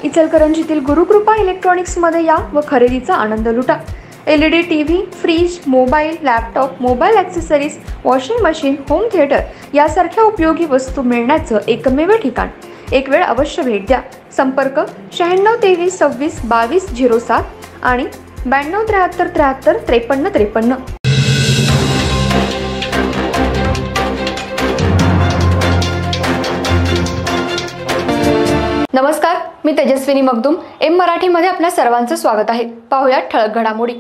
इचलकरंजीतील गुरुकृपा इलेक्ट्रॉनिक्समध्ये या व खरेदीचा आनंद लुटा। LED TV, fridge, mobile, laptop, mobile accessories, washing machine, home theatre यासारख्या उपयोगी वस्तू मिळण्याचं एकमेव ठिकाण। एक वेळ अवश्य भेट द्या। संपर्क 96 23 26 22 07 आणि 92 73 73 53 53। नमस्कार, मी तेजस्विनी मगदुम। एम मराठीमध्ये आपल्या सर्वांचं स्वागत आहे। पाहूया ठळक घडामोडी।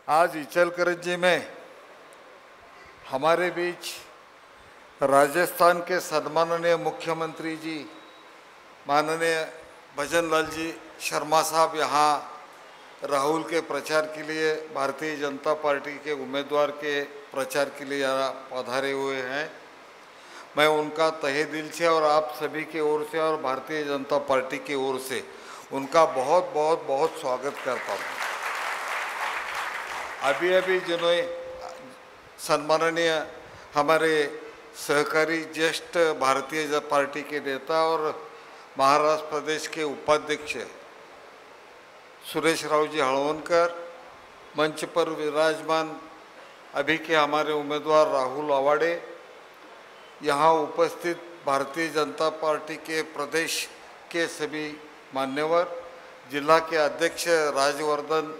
आज इचलकरंजी में हमारे बीच राजस्थान के सम्माननीय मुख्यमंत्री जी माननीय भजन लाल जी शर्मा साहब यहाँ राहुल के प्रचार के लिए, भारतीय जनता पार्टी के उम्मीदवार के प्रचार के लिए यहाँ पधारे हुए हैं। मैं उनका तहे दिल से और आप सभी के ओर से और भारतीय जनता पार्टी की ओर से उनका बहुत बहुत बहुत स्वागत करता हूँ। अभी जिन्होंने सम्माननीय हमारे सहकारी ज्येष्ठ भारतीय जनता पार्टी के नेता और महाराष्ट्र प्रदेश के उपाध्यक्ष सुरेश राव जी हळवणकर, मंच पर विराजमान अभी के हमारे उम्मीदवार राहुल आवाड़े, यहाँ उपस्थित भारतीय जनता पार्टी के प्रदेश के सभी मान्यवर, जिला के अध्यक्ष राजवर्धन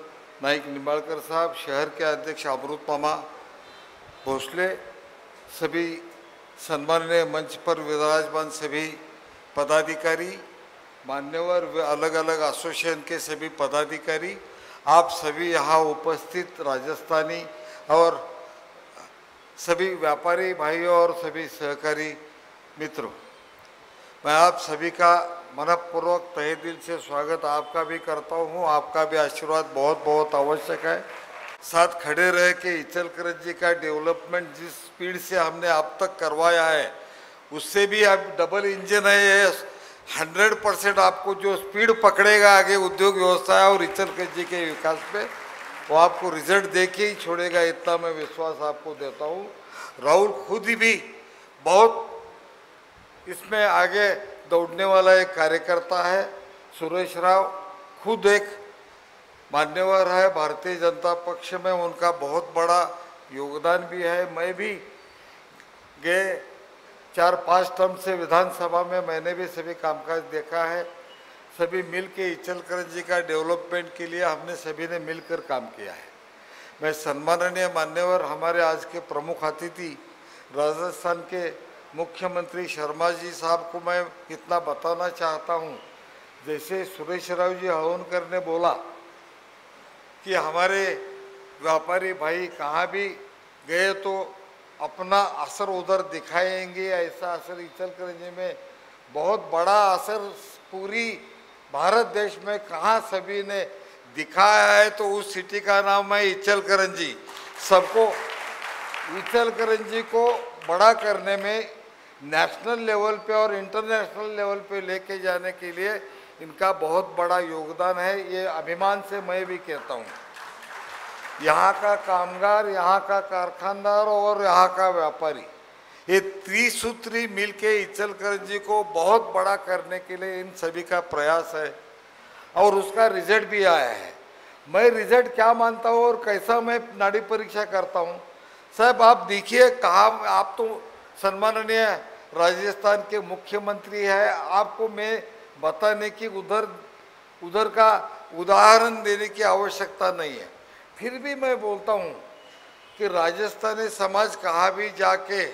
नाइक निंबाळकर साहब, शहर के अध्यक्ष अमृत मामा भोसले, सभी सम्माननीय मंच पर विराजमान सभी पदाधिकारी, मान्यवर, अलग अलग एसोसिएशन के सभी पदाधिकारी, आप सभी यहाँ उपस्थित राजस्थानी और सभी व्यापारी भाइयों और सभी सहकारी मित्रों, मैं आप सभी का मनपूर्वक तहे दिल से स्वागत आपका भी करता हूँ। आपका भी आशीर्वाद बहुत बहुत आवश्यक है। साथ खड़े रह के इचलकरंजी का डेवलपमेंट जिस स्पीड से हमने अब तक करवाया है उससे भी अब डबल इंजन है। ये 100% आपको जो स्पीड पकड़ेगा आगे उद्योग व्यवसाय और इचलकरंजी के विकास पे, वो आपको रिजल्ट दे के ही छोड़ेगा, इतना मैं विश्वास आपको देता हूँ। राहुल खुद ही भी बहुत इसमें आगे दौड़ने वाला एक कार्यकर्ता है। सुरेश राव खुद एक मान्यवर है भारतीय जनता पक्ष में, उनका बहुत बड़ा योगदान भी है। मैं भी गए 4-5 टर्म से विधानसभा में मैंने भी सभी कामकाज देखा है। सभी मिल के इचलकरंजी का डेवलपमेंट के लिए हमने सभी ने मिलकर काम किया है। मैं सम्माननीय मान्यवर हमारे आज के प्रमुख अतिथि राजस्थान के मुख्यमंत्री शर्मा जी साहब को मैं इतना बताना चाहता हूँ, जैसे सुरेश राव जी हळवणकर ने बोला कि हमारे व्यापारी भाई कहाँ भी गए तो अपना असर उधर दिखाएंगे, ऐसा असर इचलकरंजी में बहुत बड़ा असर पूरी भारत देश में कहाँ सभी ने दिखाया है, तो उस सिटी का नाम है इचलकरंजी। सबको इचलकरंजी को बड़ा करने में नेशनल लेवल पे और इंटरनेशनल लेवल पे लेके जाने के लिए इनका बहुत बड़ा योगदान है। ये अभिमान से मैं भी कहता हूँ। यहाँ का कामगार, यहाँ का कारखानदार और यहाँ का व्यापारी, ये त्रिसूत्री मिल के इचलकरंजी को बहुत बड़ा करने के लिए इन सभी का प्रयास है और उसका रिजल्ट भी आया है। मैं रिजल्ट क्या मानता हूँ और कैसा मैं नाड़ी परीक्षा करता हूँ, साहब आप देखिए कहाँ, आप तो सम्माननीय राजस्थान के मुख्यमंत्री है, आपको मैं बताने की उधर का उदाहरण देने की आवश्यकता नहीं है। फिर भी मैं बोलता हूँ कि राजस्थानी समाज कहाँ भी जाके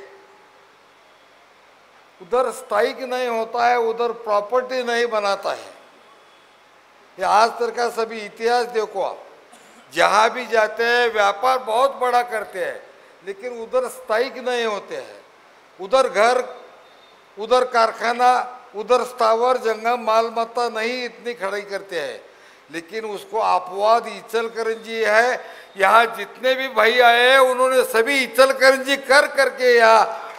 उधर स्थायिक नहीं होता है, उधर प्रॉपर्टी नहीं बनाता है। ये आज तक का सभी इतिहास देखो आप, जहाँ भी जाते हैं व्यापार बहुत बड़ा करते हैं, लेकिन उधर स्थायिक नहीं होते हैं। उधर घर, उधर कारखाना, उधर स्थावर जंगम मालमत्ता नहीं इतनी खड़ी करते हैं, लेकिन उसको अपवाद इचलकरंजी है। यहाँ जितने भी भाई आए हैं उन्होंने सभी इचलकरंजी कर करके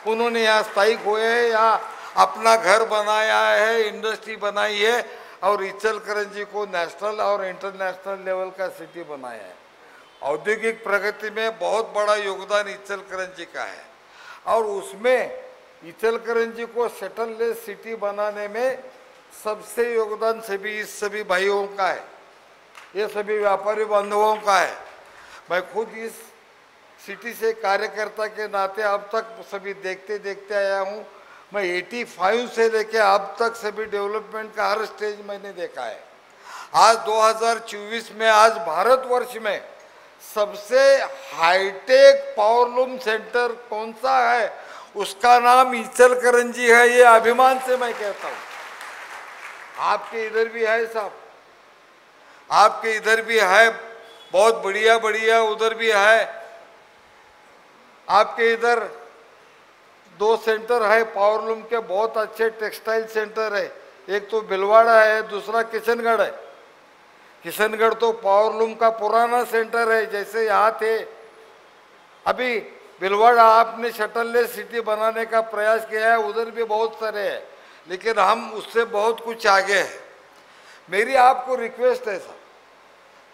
उन्होंने यहाँ स्थायिक हुए हैं, यहाँ अपना घर बनाया है, इंडस्ट्री बनाई है और इचलकरंजी को नेशनल और इंटरनेशनल लेवल का सिटी बनाया है। औद्योगिक प्रगति में बहुत बड़ा योगदान इचलकरंजी का है और उसमें इचलकरंजी को सेटललेस सिटी बनाने में सबसे योगदान सभी भाइयों का है, ये सभी व्यापारी बांधवों का है। मैं खुद इस सिटी से कार्यकर्ता के नाते अब तक सभी देखते देखते आया हूँ। मैं 85 से लेके अब तक सभी डेवलपमेंट का हर स्टेज मैंने देखा है। आज 2024 में आज भारतवर्ष में सबसे हाईटेक पावरलूम सेंटर कौन सा है, उसका नाम इचलकरंजी है। ये अभिमान से मैं कहता हूँ। आपके इधर भी है साहब, आपके इधर भी है, बहुत बढ़िया बढ़िया, उधर भी है। आपके इधर 2 सेंटर है पावरलूम के, बहुत अच्छे टेक्सटाइल सेंटर है। एक तो भिलवाड़ा है, दूसरा किशनगढ़ है। किशनगढ़ तो पावरलूम का पुराना सेंटर है, जैसे यहाँ थे। अभी भिलवाड़ा आपने शटललेस सिटी बनाने का प्रयास किया है, उधर भी बहुत सारे हैं, लेकिन हम उससे बहुत कुछ आगे हैं। मेरी आपको रिक्वेस्ट है सर,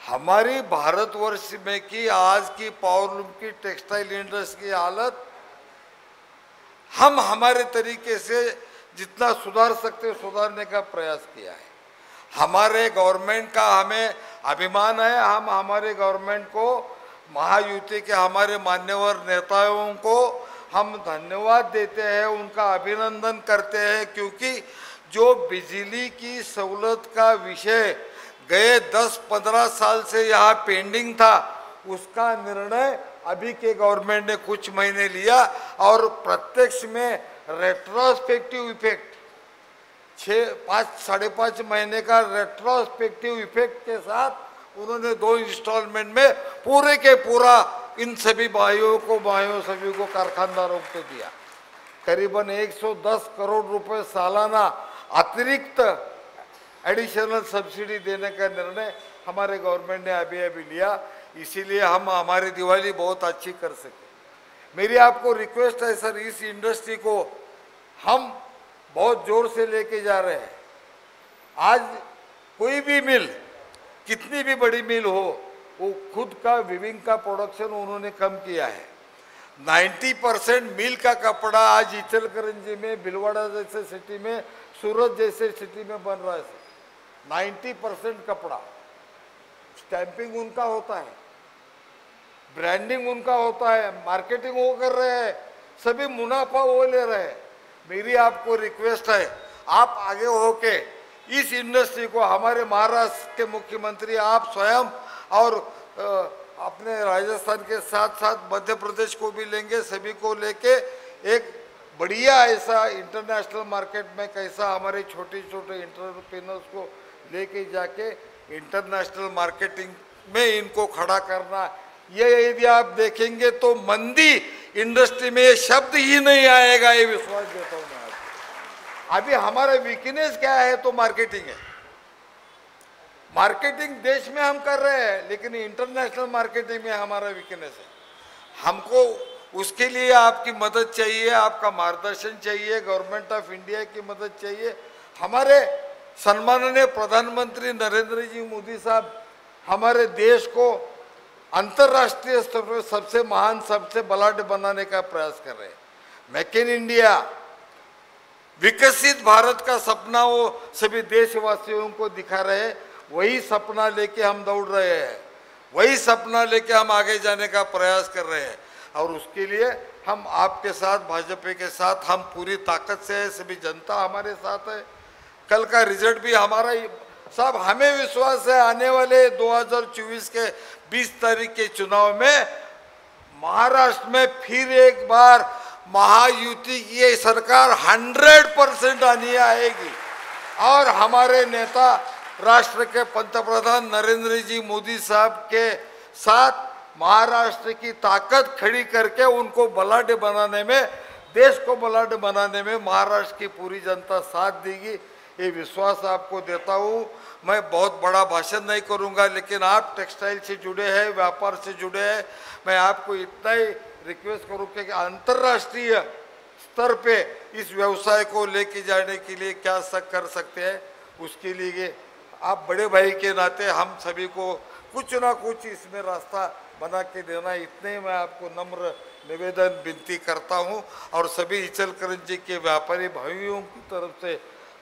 हमारी भारतवर्ष में की आज की पावरलूम की टेक्सटाइल इंडस्ट्री की हालत हम हमारे तरीके से जितना सुधार सकते सुधारने का प्रयास किया है। हमारे गवर्नमेंट का हमें अभिमान है। हम हमारे गवर्नमेंट को, महायुति के हमारे मान्यवर नेताओं को हम धन्यवाद देते हैं, उनका अभिनंदन करते हैं, क्योंकि जो बिजली की सहूलत का विषय गए 10-15 साल से यहाँ पेंडिंग था, उसका निर्णय अभी के गवर्नमेंट ने कुछ महीने लिया और प्रत्यक्ष में रेट्रोस्पेक्टिव इफेक्ट 5.5 महीने का रेट्रोस्पेक्टिव इफेक्ट के साथ उन्होंने 2 इंस्टॉलमेंट में पूरे के पूरा इन सभी भाइयों सभी को कारखानदारों को दिया। करीबन 110 करोड़ रुपए सालाना अतिरिक्त एडिशनल सब्सिडी देने का निर्णय हमारे गवर्नमेंट ने अभी लिया। इसीलिए हम हमारी दिवाली बहुत अच्छी कर सके। मेरी आपको रिक्वेस्ट है सर, इस इंडस्ट्री को हम बहुत जोर से लेके जा रहे हैं। आज कोई भी मिल, कितनी भी बड़ी मिल हो, वो खुद का वीविंग का प्रोडक्शन उन्होंने कम किया है। 90% मिल का कपड़ा आज इचलकरंजी में, भिलवाड़ा जैसे सिटी में, सूरत जैसे सिटी में बन रहा है। 90% कपड़ा स्टैंपिंग उनका होता है, ब्रांडिंग उनका होता है, मार्केटिंग वो कर रहे हैं, सभी मुनाफा वो ले रहे हैं। मेरी आपको रिक्वेस्ट है, आप आगे होके इस इंडस्ट्री को, हमारे महाराष्ट्र के मुख्यमंत्री आप स्वयं और अपने राजस्थान के साथ साथ मध्य प्रदेश को भी लेंगे, सभी को लेके एक बढ़िया ऐसा इंटरनेशनल मार्केट में कैसा हमारे छोटे छोटे एंटरप्रेन्योर्स को लेके जाके इंटरनेशनल मार्केटिंग में इनको खड़ा करना। ये यदि आप देखेंगे तो मंदी इंडस्ट्री में ये शब्द ही नहीं आएगा, ये विश्वास देता हूँ मैं आपको। अभी हमारा वीकनेस क्या है तो मार्केटिंग है। मार्केटिंग देश में हम कर रहे हैं, लेकिन इंटरनेशनल मार्केटिंग में हमारा वीकनेस है। हमको उसके लिए आपकी मदद चाहिए, आपका मार्गदर्शन चाहिए, गवर्नमेंट ऑफ इंडिया की मदद चाहिए। हमारे सम्माननीय प्रधानमंत्री नरेंद्र जी मोदी साहब हमारे देश को अंतर्राष्ट्रीय स्तर पर सबसे महान, सबसे बलाढ्य बनाने का प्रयास कर रहे हैं। मेक इन इंडिया, विकसित भारत का सपना वो सभी देशवासियों को दिखा रहे हैं। वही सपना लेके हम दौड़ रहे हैं, वही सपना लेके हम आगे जाने का प्रयास कर रहे हैं। और उसके लिए हम आपके साथ, भाजपा के साथ हम पूरी ताकत से है, सभी जनता हमारे साथ है। कल का रिजल्ट भी हमारा ही साहब, हमें विश्वास है आने वाले 2024 के 20 तारीख के चुनाव में महाराष्ट्र में फिर एक बार महायुति की सरकार 100% आनी आएगी। और हमारे नेता राष्ट्र के पंतप्रधान नरेंद्र जी मोदी साहब के साथ महाराष्ट्र की ताकत खड़ी करके उनको बलाढ्य बनाने में, देश को बलाढ्य बनाने में महाराष्ट्र की पूरी जनता साथ देगी, ये विश्वास आपको देता हूँ। मैं बहुत बड़ा भाषण नहीं करूँगा, लेकिन आप टेक्सटाइल से जुड़े हैं, व्यापार से जुड़े हैं, मैं आपको इतना ही रिक्वेस्ट करूँ कि अंतर्राष्ट्रीय स्तर पे इस व्यवसाय को लेके जाने के लिए क्या कर सकते हैं, उसके लिए आप बड़े भाई के नाते हम सभी को कुछ ना कुछ इसमें रास्ता बना के देना, इतने ही मैं आपको नम्र निवेदन विनती करता हूं। और सभी इचलकरंजी के व्यापारी भाइयों की तरफ से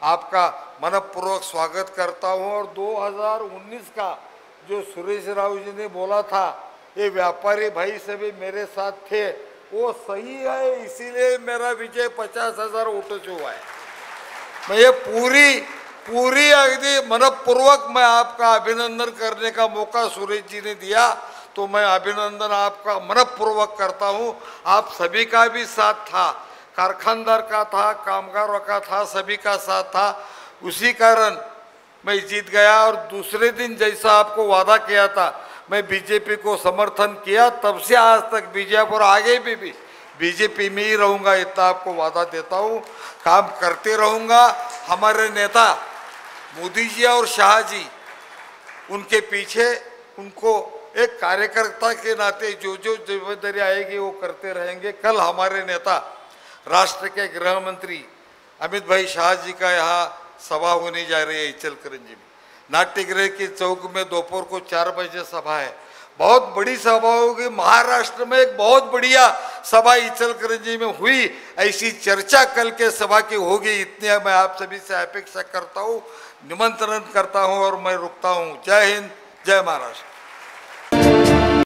आपका मनपूर्वक स्वागत करता हूं। और 2019 का जो सुरेश राव जी ने बोला था, ये व्यापारी भाई सभी मेरे साथ थे, वो सही है, इसीलिए मेरा विजय 50,000 वोटों से हुआ है। मैं ये पूरी अगदी मनपूर्वक मैं आपका अभिनंदन करने का मौका सुरेश जी ने दिया, तो मैं अभिनंदन आपका मनपूर्वक करता हूं। आप सभी का भी साथ था, कारखानदार का था, कामगारों का था, सभी का साथ था, उसी कारण मैं जीत गया। और दूसरे दिन जैसा आपको वादा किया था, मैं बीजेपी को समर्थन किया, तब से आज तक बीजेपी और आगे भी बीजेपी में ही रहूँगा, इतना आपको वादा देता हूँ। काम करते रहूँगा। हमारे नेता मोदी जी और शाह जी, उनके पीछे उनको एक कार्यकर्ता के नाते जो जो जिम्मेदारी आएगी वो करते रहेंगे। कल हमारे नेता राष्ट्र के गृह मंत्री अमित भाई शाह जी का यहाँ सभा होने जा रही है इचलकरंजी में, नाट्यगृह के चौक में। दोपहर को 4 बजे सभा है, बहुत बड़ी सभा होगी। महाराष्ट्र में एक बहुत बढ़िया सभा इचलकरंजी में हुई, ऐसी चर्चा कल के सभा की होगी, इतनी मैं आप सभी से अपेक्षा करता हूँ, निमंत्रण करता हूँ और मैं रुकता हूँ। जय हिंद, जय महाराष्ट्र।